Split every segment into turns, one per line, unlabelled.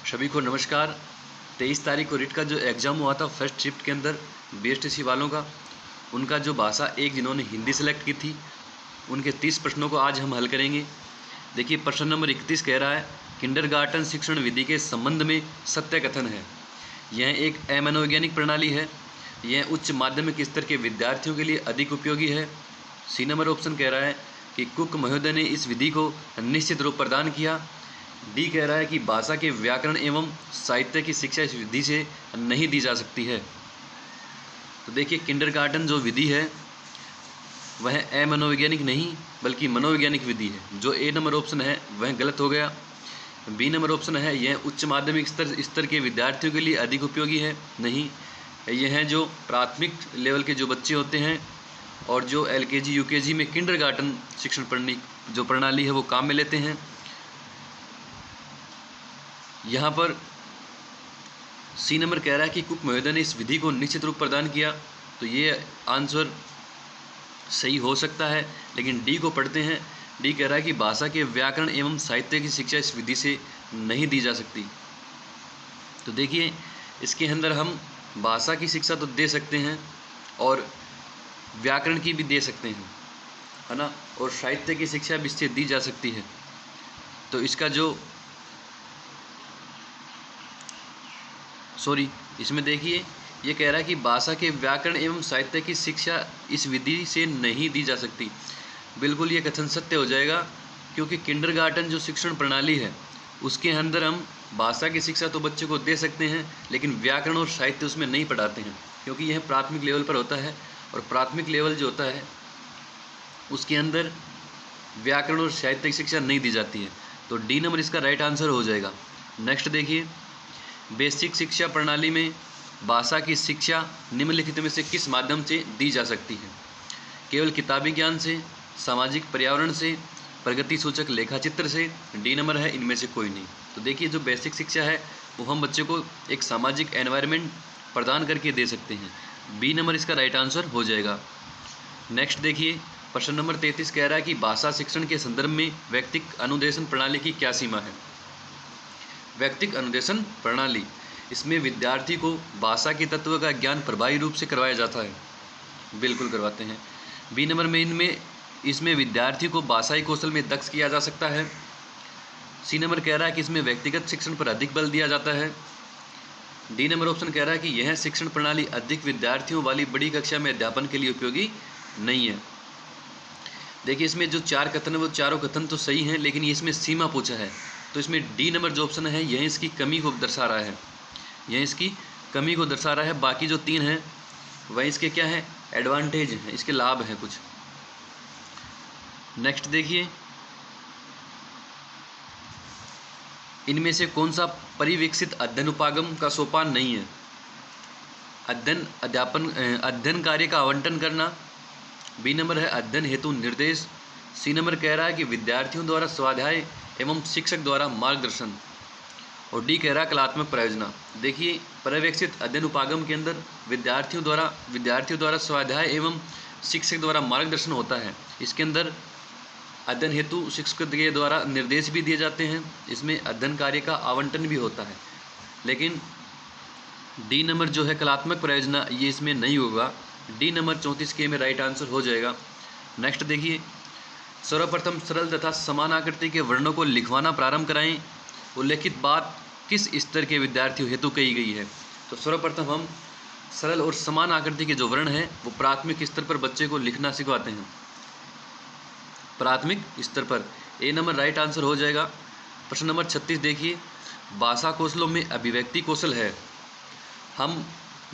सभी को नमस्कार। 23 तारीख को रिट का जो एग्ज़ाम हुआ था फर्स्ट शिफ्ट के अंदर बीएसटीसी वालों का, उनका जो भाषा एक जिन्होंने हिंदी सेलेक्ट की थी, उनके 30 प्रश्नों को आज हम हल करेंगे। देखिए प्रश्न नंबर 31 कह रहा है, किंडरगार्टन शिक्षण विधि के संबंध में सत्य कथन है। यह एक अमनोवैज्ञानिक प्रणाली है। यह उच्च माध्यमिक स्तर के विद्यार्थियों के लिए अधिक उपयोगी है। सी नंबर ऑप्शन कह रहा है कि कुक महोदय ने इस विधि को निश्चित रूप प्रदान किया। डी कह रहा है कि भाषा के व्याकरण एवं साहित्य की शिक्षा इस विधि से नहीं दी जा सकती है। तो देखिए किंडरगार्टन जो विधि है वह अमनोवैज्ञानिक नहीं बल्कि मनोवैज्ञानिक विधि है। जो ए नंबर ऑप्शन है वह गलत हो गया। बी नंबर ऑप्शन है यह उच्च माध्यमिक स्तर के विद्यार्थियों के लिए अधिक उपयोगी है, नहीं। यह जो प्राथमिक लेवल के जो बच्चे होते हैं और जो एलकेजी यूकेजी में किंडरगार्टन शिक्षण प्रणाली है वो काम में लेते हैं। यहाँ पर सी नंबर कह रहा है कि कुक महोदय ने इस विधि को निश्चित रूप प्रदान किया, तो ये आंसर सही हो सकता है। लेकिन डी को पढ़ते हैं। डी कह रहा है कि भाषा के व्याकरण एवं साहित्य की शिक्षा इस विधि से नहीं दी जा सकती। तो देखिए इसके अंदर हम भाषा की शिक्षा तो दे सकते हैं और व्याकरण की भी दे सकते हैं, है ना, और साहित्य की शिक्षा भी इससे दी जा सकती है। तो इसका जो इसमें देखिए ये कह रहा है कि भाषा के व्याकरण एवं साहित्य की शिक्षा इस विधि से नहीं दी जा सकती। बिल्कुल ये कथन सत्य हो जाएगा, क्योंकि किंडरगार्टन जो शिक्षण प्रणाली है उसके अंदर हम भाषा की शिक्षा तो बच्चे को दे सकते हैं, लेकिन व्याकरण और साहित्य उसमें नहीं पढ़ाते हैं, क्योंकि यह प्राथमिक लेवल पर होता है और प्राथमिक लेवल जो होता है उसके अंदर व्याकरण और साहित्य की शिक्षा नहीं दी जाती है। तो डी नंबर इसका राइट आंसर हो जाएगा। नेक्स्ट देखिए, बेसिक शिक्षा प्रणाली में भाषा की शिक्षा निम्नलिखित में से किस माध्यम से दी जा सकती है? केवल किताबी ज्ञान से, सामाजिक पर्यावरण से, प्रगति सूचक लेखाचित्र से। डी नंबर है इनमें से कोई नहीं। तो देखिए जो बेसिक शिक्षा है वो हम बच्चे को एक सामाजिक एनवायरनमेंट प्रदान करके दे सकते हैं। बी नंबर इसका राइट आंसर हो जाएगा। नेक्स्ट देखिए प्रश्न नंबर 33 कह रहा है कि भाषा शिक्षण के संदर्भ में व्यक्तिक अनुदेशन प्रणाली की क्या सीमा है? व्यक्तिक अनुदेशन प्रणाली, इसमें विद्यार्थी को भाषा के तत्व का ज्ञान प्रभावी रूप से करवाया जाता है। बिल्कुल करवाते हैं। बी नंबर में इसमें विद्यार्थी को भाषाई कौशल में दक्ष किया जा सकता है। सी नंबर कह रहा है कि इसमें व्यक्तिगत शिक्षण पर अधिक बल दिया जाता है। डी नंबर ऑप्शन कह रहा है कि यह शिक्षण प्रणाली अधिक विद्यार्थियों वाली बड़ी कक्षा में अध्यापन के लिए उपयोगी नहीं है। देखिए इसमें जो 4 कथन है वो चारों कथन तो सही हैं, लेकिन इसमें सीमा पूछा है, तो इसमें डी नंबर जो ऑप्शन है यह इसकी कमी को दर्शा रहा है। यह इसकी कमी को दर्शा रहा है। बाकी जो 3 हैं वह इसके क्या है, एडवांटेज हैं, इसके लाभ हैं कुछ। नेक्स्ट देखिए, इनमें से कौन सा परिविकसित अध्ययन उपागम का सोपान नहीं है? अध्ययन कार्य का आवंटन करना। बी नंबर है अध्ययन हेतु निर्देश। सी नंबर कह रहा है कि विद्यार्थियों द्वारा स्वाध्याय एवं शिक्षक द्वारा मार्गदर्शन। और डी कह रहा है कलात्मक प्रयोजना। देखिए पर्यवेक्षित अध्ययन उपागम के अंदर विद्यार्थियों द्वारा स्वाध्याय एवं शिक्षक द्वारा मार्गदर्शन होता है। इसके अंदर अध्ययन हेतु शिक्षक के द्वारा निर्देश भी दिए जाते हैं, इसमें अध्ययन कार्य का आवंटन भी होता है। लेकिन डी नंबर जो है कलात्मक प्रयोजना, ये इसमें नहीं होगा। डी नंबर 34 के में राइट आंसर हो जाएगा। नेक्स्ट देखिए, सर्वप्रथम सरल तथा समान आकृति के वर्णों को लिखवाना प्रारंभ कराएं। उल्लेखित बात किस स्तर के विद्यार्थियों हेतु कही गई है? तो सर्वप्रथम हम सरल और समान आकृति के जो वर्ण हैं वो प्राथमिक स्तर पर बच्चे को लिखना सिखवाते हैं। प्राथमिक स्तर पर ए नंबर राइट आंसर हो जाएगा। प्रश्न नंबर 36 देखिए, भाषा कौशलों में अभिव्यक्ति कौशल है। हम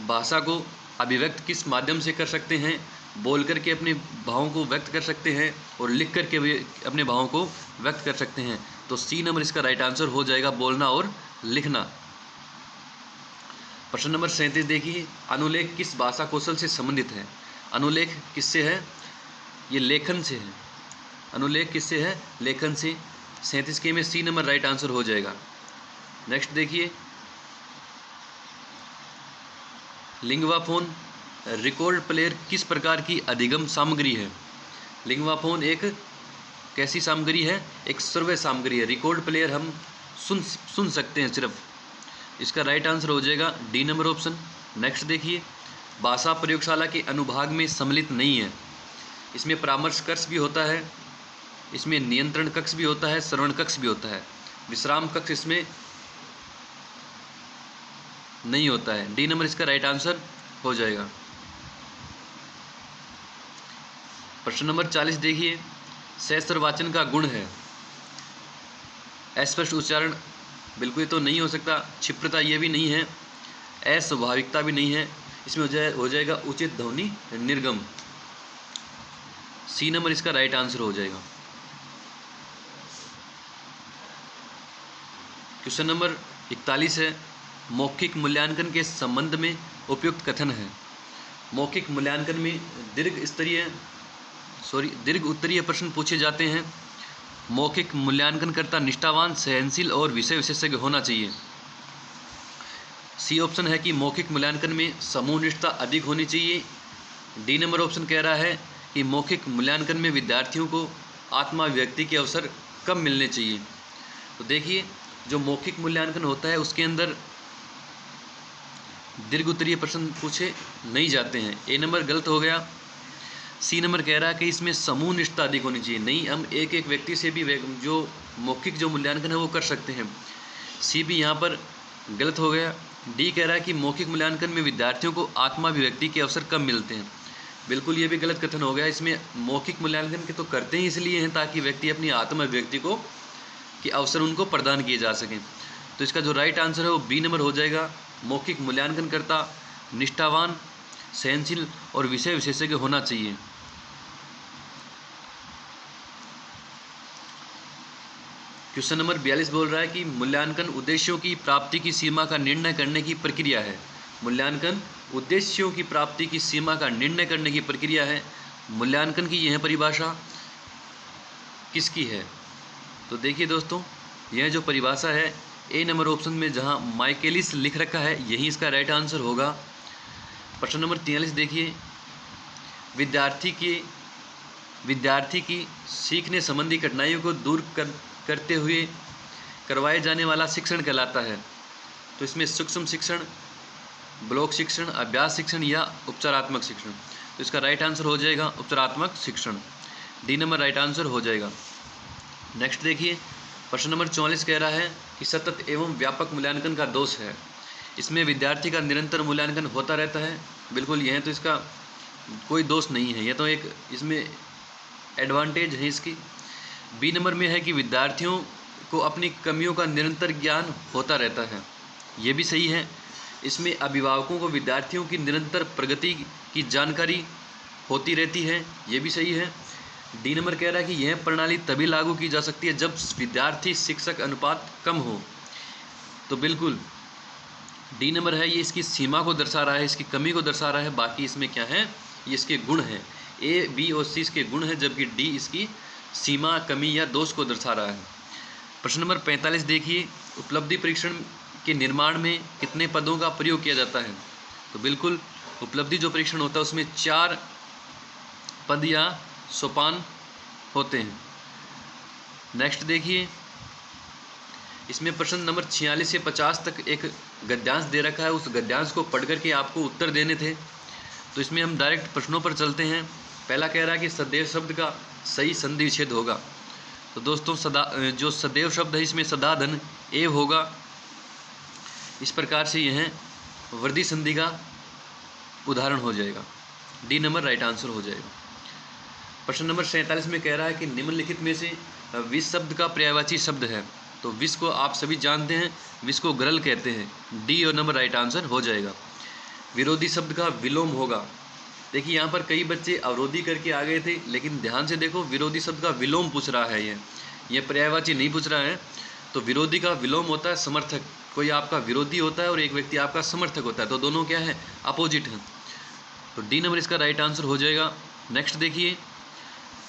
भाषा को अभिव्यक्त किस माध्यम से कर सकते हैं? बोल करके अपने भावों को व्यक्त कर सकते हैं और लिख करके भी अपने भावों को व्यक्त कर सकते हैं। तो सी नंबर इसका राइट आंसर हो जाएगा, बोलना और लिखना। प्रश्न नंबर 37 देखिए, अनुलेख किस भाषा कौशल से संबंधित है? अनुलेख किससे है? ये लेखन से है। अनुलेख किससे है? लेखन से। 37 के में सी नंबर राइट आंसर हो जाएगा। नेक्स्ट देखिए, लिंग्वाफोन रिकॉर्ड प्लेयर किस प्रकार की अधिगम सामग्री है? लिंग्वाफोन एक कैसी सामग्री है? एक श्रव्य सामग्री है। रिकॉर्ड प्लेयर हम सुन सकते हैं सिर्फ, इसका राइट आंसर हो जाएगा डी नंबर ऑप्शन। नेक्स्ट देखिए, भाषा प्रयोगशाला के अनुभाग में सम्मिलित नहीं है। इसमें परामर्श कक्ष भी होता है, इसमें नियंत्रण कक्ष भी होता है, श्रवण कक्ष भी होता है, विश्राम कक्ष इसमें नहीं होता है। डी नंबर इसका राइट आंसर हो जाएगा। प्रश्न नंबर 40 देखिए, सहस्त्र वाचन का गुण है अस्पष्ट उच्चारण, बिल्कुल ये तो नहीं हो सकता। क्षिप्रता ये भी नहीं है, अस्वाभाविकता भी नहीं है। इसमें हो जाएगा उचित ध्वनि निर्गम। सी नंबर इसका राइट आंसर हो जाएगा। क्वेश्चन नंबर 41 है, मौखिक मूल्यांकन के संबंध में उपयुक्त कथन है। मौखिक मूल्यांकन में दीर्घ उत्तरीय प्रश्न पूछे जाते हैं। मौखिक मूल्यांकनकर्ता निष्ठावान, सहनशील और विषय विशेषज्ञ होना चाहिए। सी ऑप्शन है कि मौखिक मूल्यांकन में समूह निष्ठा अधिक होनी चाहिए। डी नंबर ऑप्शन कह रहा है कि मौखिक मूल्यांकन में विद्यार्थियों को आत्माभिव्यक्ति के अवसर कम मिलने चाहिए। तो देखिए, जो मौखिक मूल्यांकन होता है उसके अंदर दीर्घ उत्तरीय प्रश्न पूछे नहीं जाते हैं। ए नंबर गलत हो गया। सी नंबर कह रहा है कि इसमें समूह निष्ठा अधिक होनी चाहिए। नहीं, हम एक एक व्यक्ति से भी जो मौखिक जो मूल्यांकन है वो कर सकते हैं। सी भी यहाँ पर गलत हो गया। डी कह रहा है कि मौखिक मूल्यांकन में विद्यार्थियों को आत्माभिव्यक्ति के अवसर कम मिलते हैं, बिल्कुल ये भी गलत कथन हो गया। इसमें मौखिक मूल्यांकन के तो करते ही इसलिए हैं ताकि व्यक्ति अपनी आत्माभिव्यक्ति को के अवसर उनको प्रदान किए जा सकें। तो इसका जो राइट आंसर है वो बी नंबर हो जाएगा। मौखिक मूल्यांकनकर्ता निष्ठावान, सहनशील और विषय विशेषज्ञ होना चाहिए। क्वेश्चन नंबर 42 बोल रहा है कि मूल्यांकन उद्देश्यों की प्राप्ति की सीमा का निर्णय करने की प्रक्रिया है। मूल्यांकन उद्देश्यों की प्राप्ति की सीमा का निर्णय करने की प्रक्रिया है। मूल्यांकन की यह परिभाषा किसकी है? तो देखिए दोस्तों, यह जो परिभाषा है ए नंबर ऑप्शन में जहां माइकेलिस लिख रखा है यही इसका राइट आंसर होगा। प्रश्न नंबर 43 देखिए, विद्यार्थी की सीखने संबंधी कठिनाइयों को दूर करते हुए करवाए जाने वाला शिक्षण कहलाता है। तो इसमें सूक्ष्म शिक्षण, ब्लॉक शिक्षण, अभ्यास शिक्षण या उपचारात्मक शिक्षण। तो इसका राइट आंसर हो जाएगा उपचारात्मक शिक्षण। डी नंबर राइट आंसर हो जाएगा। नेक्स्ट देखिए, प्रश्न नंबर 44 कह रहा है कि सतत एवं व्यापक मूल्यांकन का दोष है। इसमें विद्यार्थी का निरंतर मूल्यांकन होता रहता है, बिल्कुल यह तो इसका कोई दोष नहीं है, यह तो एक इसमें एडवांटेज है इसकी। बी नंबर में है कि विद्यार्थियों को अपनी कमियों का निरंतर ज्ञान होता रहता है, ये भी सही है। इसमें अभिभावकों को विद्यार्थियों की निरंतर प्रगति की जानकारी होती रहती है, ये भी सही है। डी नंबर कह रहा है कि यह प्रणाली तभी लागू की जा सकती है जब विद्यार्थी शिक्षक अनुपात कम हो। तो बिल्कुल डी नंबर है, ये इसकी सीमा को दर्शा रहा है, इसकी कमी को दर्शा रहा है। बाकी इसमें क्या है, ये इसके गुण हैं। ए, बी और सी इसके गुण हैं, जबकि डी इसकी सीमा, कमी या दोष को दर्शा रहा है। प्रश्न नंबर 45 देखिए, उपलब्धि परीक्षण के निर्माण में कितने पदों का प्रयोग किया जाता है? तो बिल्कुल उपलब्धि जो परीक्षण होता है उसमें 4 पद या सोपान होते हैं। नेक्स्ट देखिए, इसमें प्रश्न नंबर 46 से 50 तक एक गद्यांश दे रखा है, उस गद्यांश को पढ़ करके आपको उत्तर देने थे। तो इसमें हम डायरेक्ट प्रश्नों पर चलते हैं। पहला कह रहा है कि सदैव शब्द का सही संधि विच्छेद होगा। तो दोस्तों जो सदैव शब्द है इसमें सदाधन एव होगा। इस प्रकार से यह वृद्धि संधि का उदाहरण हो जाएगा। डी नंबर राइट आंसर हो जाएगा। प्रश्न नंबर 47 में कह रहा है कि निम्नलिखित में से विष शब्द का पर्यायवाची शब्द है। तो विष को आप सभी जानते हैं, विष को गरल कहते हैं। डी और नंबर राइट आंसर हो जाएगा। विरोधी शब्द का विलोम होगा। देखिए यहाँ पर कई बच्चे अवरोधी करके आ गए थे, लेकिन ध्यान से देखो विरोधी शब्द का विलोम पूछ रहा है, ये पर्यायवाची नहीं पूछ रहा है। तो विरोधी का विलोम होता है समर्थक, कोई आपका विरोधी होता है और एक व्यक्ति आपका समर्थक होता है, तो दोनों क्या है, अपोजिट हैं। तो डी नंबर इसका राइट आंसर हो जाएगा। नेक्स्ट देखिए,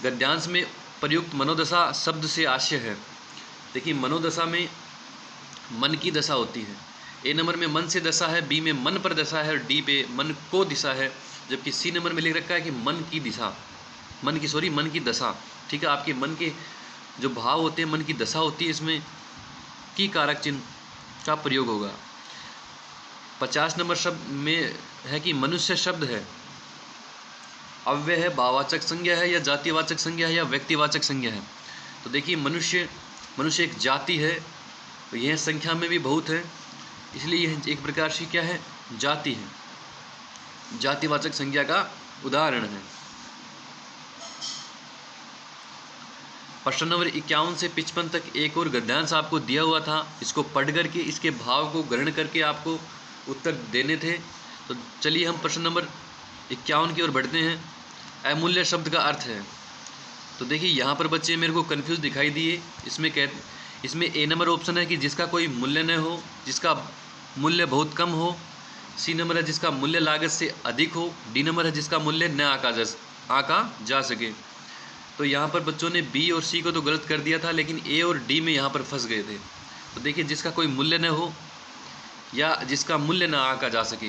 गद्यांश में प्रयुक्त मनोदशा शब्द से आशय है। देखिए मनोदशा में मन की दशा होती है। ए नंबर में मन से दशा है, बी में मन पर दशा है और डी पे मन को दिशा है, जबकि सी नंबर में लिख रखा है कि मन की दशा। ठीक है, आपके मन के जो भाव होते हैं, मन की दशा होती है, इसमें की कारक चिन्ह का प्रयोग होगा। 50 नंबर शब्द में है कि मनुष्य शब्द है अव्यय है, भाववाचक संज्ञा है, या जातिवाचक संज्ञा है, या व्यक्तिवाचक संज्ञा है। तो देखिए मनुष्य एक जाति है, तो यह संख्या में भी बहुत है, इसलिए यह एक प्रकार से क्या है, जाति है, जातिवाचक संज्ञा का उदाहरण है। प्रश्न नंबर 51 से 55 तक एक और गद्यांश आपको दिया हुआ था, इसको पढ़ करके इसके भाव को ग्रहण करके आपको उत्तर देने थे। तो चलिए हम प्रश्न नंबर 51 की ओर बढ़ते हैं। अमूल्य शब्द का अर्थ है। तो देखिए यहाँ पर बच्चे मेरे को कन्फ्यूज दिखाई दिए। इसमें ए नंबर ऑप्शन है कि जिसका कोई मूल्य न हो, जिसका मूल्य बहुत कम हो। सी नंबर है जिसका मूल्य लागत से अधिक हो। डी नंबर है जिसका मूल्य न आका जा सके। तो यहाँ पर बच्चों ने बी और सी को तो गलत कर दिया था, लेकिन ए और डी में यहाँ पर फंस गए थे। तो देखिए जिसका कोई मूल्य न हो या जिसका मूल्य न आका जा सके,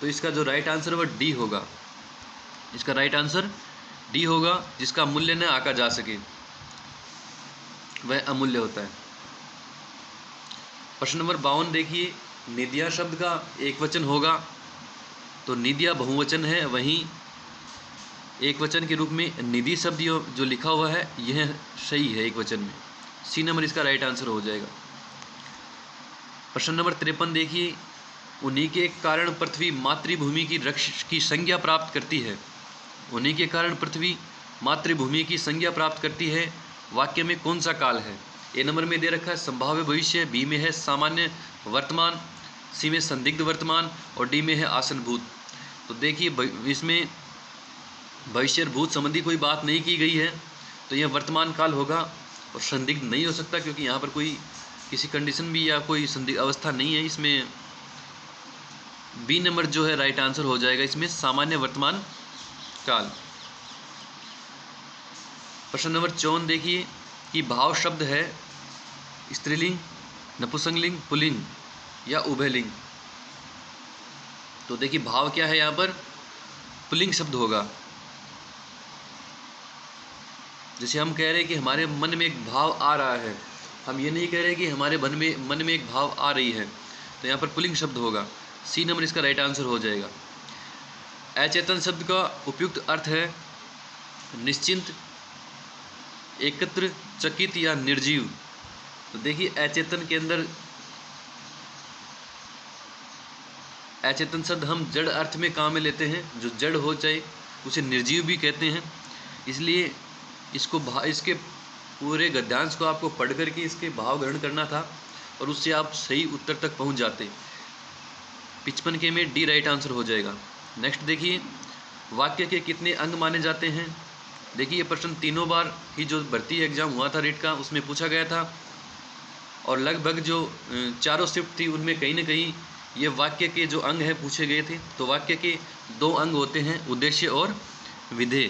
तो इसका जो राइट आंसर वह डी होगा। इसका राइट आंसर डी होगा, जिसका मूल्य न आका जा सके वह अमूल्य होता है। प्रश्न नंबर 52 देखिए, निधिया शब्द का एक वचन होगा, तो निधिया बहुवचन है, वहीं एक वचन के रूप में निधि शब्द जो लिखा हुआ है यह सही है एक वचन में। सी नंबर इसका राइट आंसर हो जाएगा। प्रश्न नंबर 53 देखिए, उन्हीं के कारण पृथ्वी मातृभूमि की संज्ञा प्राप्त करती है। उन्हीं के कारण पृथ्वी मातृभूमि की संज्ञा प्राप्त करती है, वाक्य में कौन सा काल है? ए नंबर में दे रखा है संभाव्य भविष्य, बी में है सामान्य वर्तमान, सी में संदिग्ध वर्तमान और डी में है आसनभूत। तो देखिए इसमें भविष्य भूत संबंधी कोई बात नहीं की गई है, तो यह वर्तमान काल होगा और संदिग्ध नहीं हो सकता, क्योंकि यहाँ पर कोई किसी कंडीशन भी या कोई संदिग्ध अवस्था नहीं है। इसमें बी नंबर जो है राइट आंसर हो जाएगा, इसमें सामान्य वर्तमान काल। प्रश्न नंबर 54 देखिए कि भाव शब्द है स्त्रीलिंग, नपुंसकलिंग, पुल्लिंग या उभयलिंग। तो देखिए भाव क्या है, यहाँ पर पुल्लिंग शब्द होगा। जैसे हम कह रहे हैं कि हमारे मन में एक भाव आ रहा है, हम ये नहीं कह रहे कि हमारे मन में एक भाव आ रही है, तो यहाँ पर पुल्लिंग शब्द होगा। सी नंबर इसका राइट आंसर हो जाएगा। अचेतन शब्द का उपयुक्त अर्थ है निश्चिंत, एकत्र, चकित या निर्जीव। तो देखिए अचेतन के अंदर अचेतन शब्द हम जड़ अर्थ में काम में लेते हैं, जो जड़ हो जाए उसे निर्जीव भी कहते हैं। इसलिए इसके पूरे गद्यांश को आपको पढ़ करके इसके भाव ग्रहण करना था और उससे आप सही उत्तर तक पहुंच जाते। 55 के में डी राइट आंसर हो जाएगा। नेक्स्ट देखिए, वाक्य के कितने अंग माने जाते हैं। देखिए ये प्रश्न तीनों बार ही जो भर्ती एग्जाम हुआ था रेट का उसमें पूछा गया था, और लगभग जो चारों शिफ्ट थी उनमें कहीं ना कहीं ये वाक्य के जो अंग हैं पूछे गए थे। तो वाक्य के 2 अंग होते हैं, उद्देश्य और विधेय।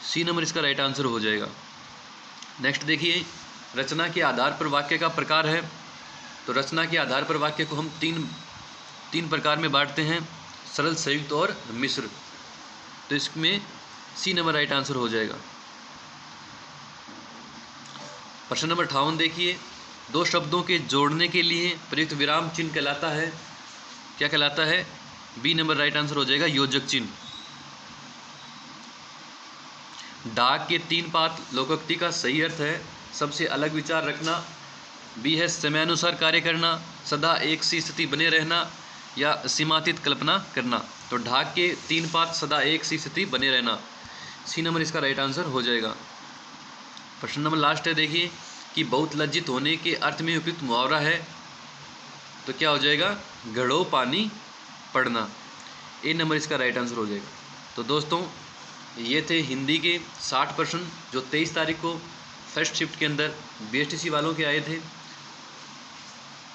सी नंबर इसका राइट आंसर हो जाएगा। नेक्स्ट देखिए, रचना के आधार पर वाक्य का प्रकार है। तो रचना के आधार पर वाक्य को हम तीन प्रकार में बांटते हैं, सरल, संयुक्त और मिश्र। तो इसमें सी नंबर राइट आंसर हो जाएगा। प्रश्न नंबर 58 देखिए, 2 शब्दों के जोड़ने के लिए प्रयुक्त विराम चिन्ह कहलाता है, क्या कहलाता है? बी नंबर राइट आंसर हो जाएगा, योजक चिन्ह। डाक के 3 पात लोकोक्ति का सही अर्थ है सबसे अलग विचार रखना, बी है समयानुसार कार्य करना, सदा एक सी स्थिति बने रहना या सीमातीत कल्पना करना। तो ढाक के 3 पात सदा एक सी स्थिति बने रहना। सी नंबर इसका राइट आंसर हो जाएगा। प्रश्न नंबर लास्ट है देखिए कि बहुत लज्जित होने के अर्थ में उपयुक्त मुहावरा है, तो क्या हो जाएगा? घड़ो पानी पड़ना। ए नंबर इसका राइट आंसर हो जाएगा। तो दोस्तों ये थे हिंदी के 60 प्रश्न जो 23 तारीख को फर्स्ट शिफ्ट के अंदर BSTC वालों के आए थे।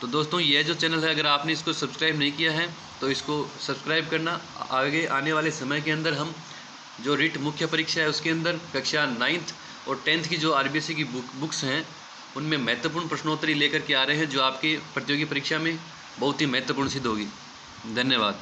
तो दोस्तों ये जो चैनल है, अगर आपने इसको सब्सक्राइब नहीं किया है तो इसको सब्सक्राइब करना। आगे आने वाले समय के अंदर हम जो रिट मुख्य परीक्षा है उसके अंदर कक्षा 9th और 10th की जो RBSC की बुक्स हैं उनमें महत्वपूर्ण प्रश्नोत्तरी लेकर के आ रहे हैं, जो आपके प्रतियोगी परीक्षा में बहुत ही महत्वपूर्ण सिद्ध होगी। धन्यवाद।